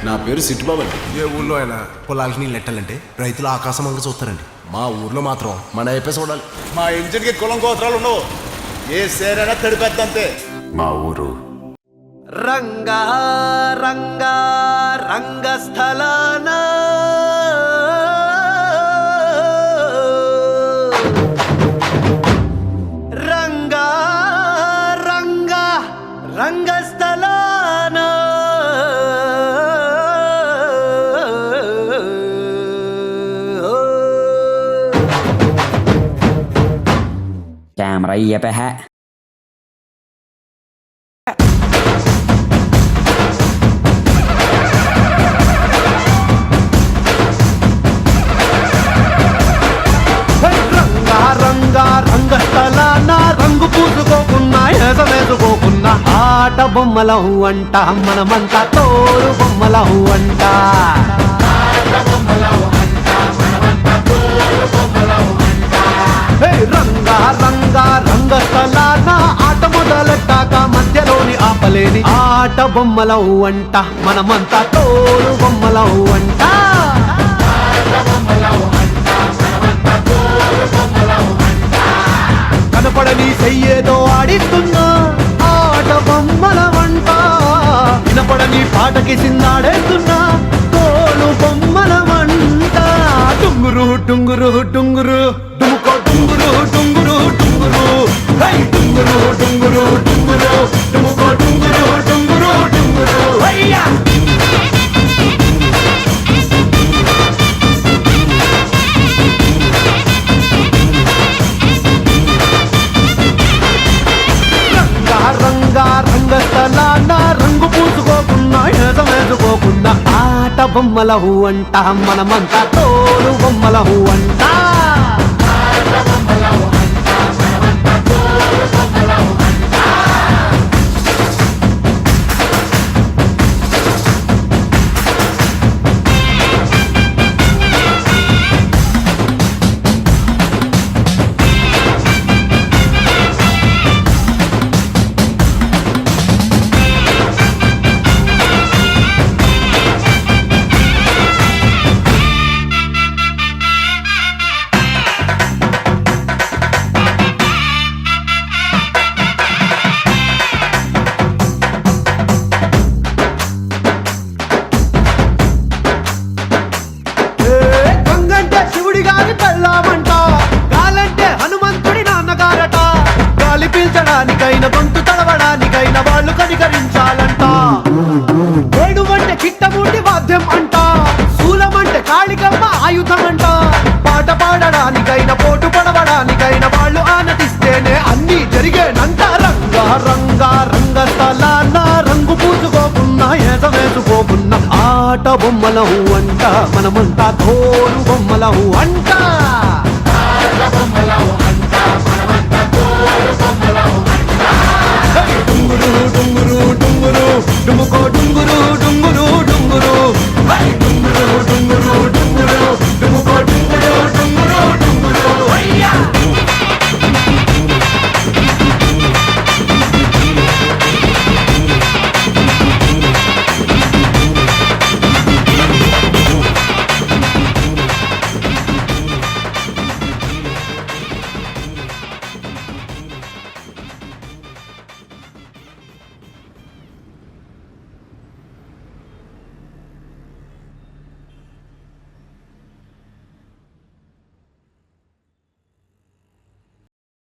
నా పేరు సిట్టుబాబు అండి. ఏ ఊళ్ళో అయినా పొలాలకి నీళ్ళు నెట్టాలంటే రైతులు ఆకాశం అంగ చూస్తారండి. మా ఊర్లో మాత్రం మన అయిపోయి చూడాలి. మా ఇంజిన్కి కులం గోత్రాలు ఉండవు, ఏ సేరైనా తడిపెద్దంతే. మా ఊరు రంగా రంగా రంగస్థలాన రంగా రంగా రంగస్థలాన कैमरा ये पे है। రంగా రంగా రంగస్థలాన రంగు పూసుకోకున్నా ఎసవేసుకోకున్నా ఆట బొమ్మలహు అంట మనమంతా తోలు బొమ్మలహు అంట. రంగా రంగా రంగస్థలాన ఆట మొదలెట్టాక మధ్యలోని ఆపలేని ఆట బొమ్మలహు అంట మనమంతా తోలు బొమ్మలహు అంట. కనపడని చెయ్యేదో ఆడిస్తున్నా ఆట బొమ్మల వంట, వినపడని పాటకి సిందాడేస్తున్నా తోలు బొమ్మల వంట. టుంగురు టుంగురు టుంగురు డుముకో టుంగురు టుంగురు టుంగురు హై టుంగురు టుంగురు టుంగురు డుముకో టుంగురు టుంగురు టుంగురు హయ్యా. రంగా రంగస్థలాన రంగు పూసుకోకున్నా ఎసవేసుకోకున్నా ఆట బొమ్మలహు అంట మనమంతా తోలు బొమ్మలహు అంట. శివుడి గారి పెళ్ళామంట, గాలంటే హనుమంతుడి నాన్నగారట. గాలి పీల్చడానికైన గొంతు తడవడానికైన వాళ్ళు కనికరించాలంట. ఏడువంటే చిట్టమూటి వాద్యం అంట, శూలమంటే కాళికమ్మ ఆయుధం అంట. పాట పాడడానికైన పోటు పడవడానికైన వాళ్ళు ఆనతిస్తేనే అన్నీ జరిగేనంట. రంగా రంగా రంగస్థలాన రంగు పూసుకోకున్నా ఎసవేసుకోకున్నా ఆట బొమ్మలహు అంట మనమంతా తోలు బొమ్మలహు అంట. డుంగురు డుంగురు డుంగురు డుముకో డుంగురు